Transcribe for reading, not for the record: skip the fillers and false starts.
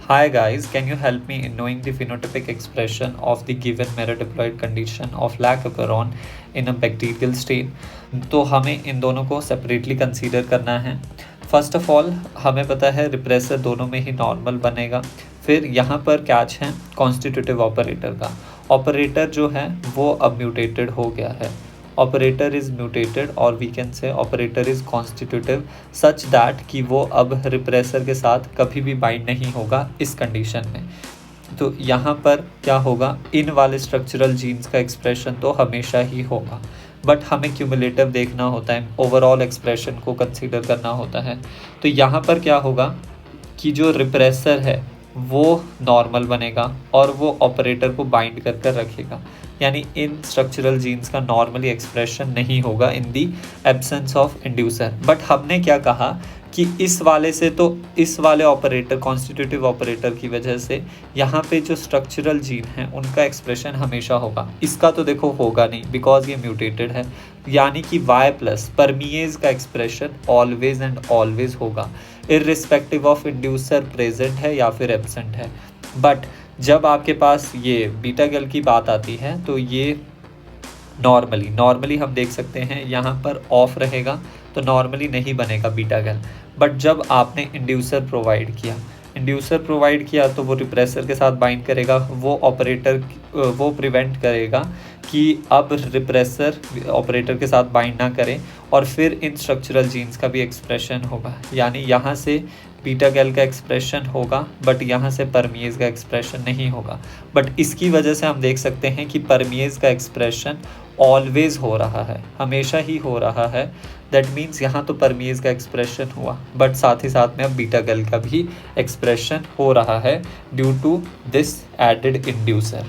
Hi guys, can you help me in knowing the phenotypic expression of the given mirror diploid condition of lactoferron in a bacterial strain? तो हमें इन दोनों को separately consider करना है। First of all हमें पता है repressor दोनों में ही नॉर्मल बनेगा। फिर यहाँ पर कैच है कॉन्स्टिट्यूटिव ऑपरेटर का। ऑपरेटर जो है वो अब म्यूटेटेड हो गया है। ऑपरेटर इज़ म्यूटेटेड और we can say operator is constitutive such that कि वो अब रिप्रेसर के साथ कभी भी बाइंड नहीं होगा इस कंडीशन में। तो यहाँ पर क्या होगा, इन वाले स्ट्रक्चरल जीन्स का एक्सप्रेशन तो हमेशा ही होगा, बट हमें क्यूमुलेटिव देखना होता है, ओवरऑल एक्सप्रेशन को कंसीडर करना होता है। तो यहाँ पर क्या होगा कि जो रिप्रेसर है वो नॉर्मल बनेगा और वो ऑपरेटर को बाइंड कर कर रखेगा, यानी इन स्ट्रक्चरल जीन्स का नॉर्मली एक्सप्रेशन नहीं होगा in the absence of inducer. But हमने क्या कहा कि इस वाले से तो इस वाले ऑपरेटर कॉन्स्टिट्यूटिव ऑपरेटर की वजह से यहाँ पे जो स्ट्रक्चरल जीन है उनका एक्सप्रेशन हमेशा होगा। इसका तो देखो होगा नहीं बिकॉज ये म्यूटेटेड है, यानी कि Y प्लस परमिएज का एक्सप्रेशन ऑलवेज एंड ऑलवेज होगा इर्रिस्पेक्टिव ऑफ इंड्यूसर प्रेजेंट है या फिर एब्सेंट है। बट जब आपके पास ये बीटा गैल की बात आती है तो ये नॉर्मली हम देख सकते हैं यहाँ पर ऑफ रहेगा, तो नॉर्मली नहीं बनेगा बीटा गैल। बट जब आपने इंड्यूसर प्रोवाइड किया तो वो रिप्रेसर के साथ बाइंड करेगा, वो ऑपरेटर वो प्रिवेंट करेगा कि अब रिप्रेसर ऑपरेटर के साथ बाइंड ना करें, और फिर इन स्ट्रक्चरल जीन्स का भी एक्सप्रेशन होगा, यानी यहाँ से बीटा गैल का एक्सप्रेशन होगा बट यहाँ से परमिएज का एक्सप्रेशन नहीं होगा। बट इसकी वजह से हम देख सकते हैं कि परमिएज का एक्सप्रेशन ऑलवेज हो रहा है, हमेशा ही हो रहा है। दैट मीन्स यहाँ तो परमिएज का एक्सप्रेशन हुआ बट साथ ही साथ में अब बीटा गैल का भी एक्सप्रेशन हो रहा है due to this added inducer.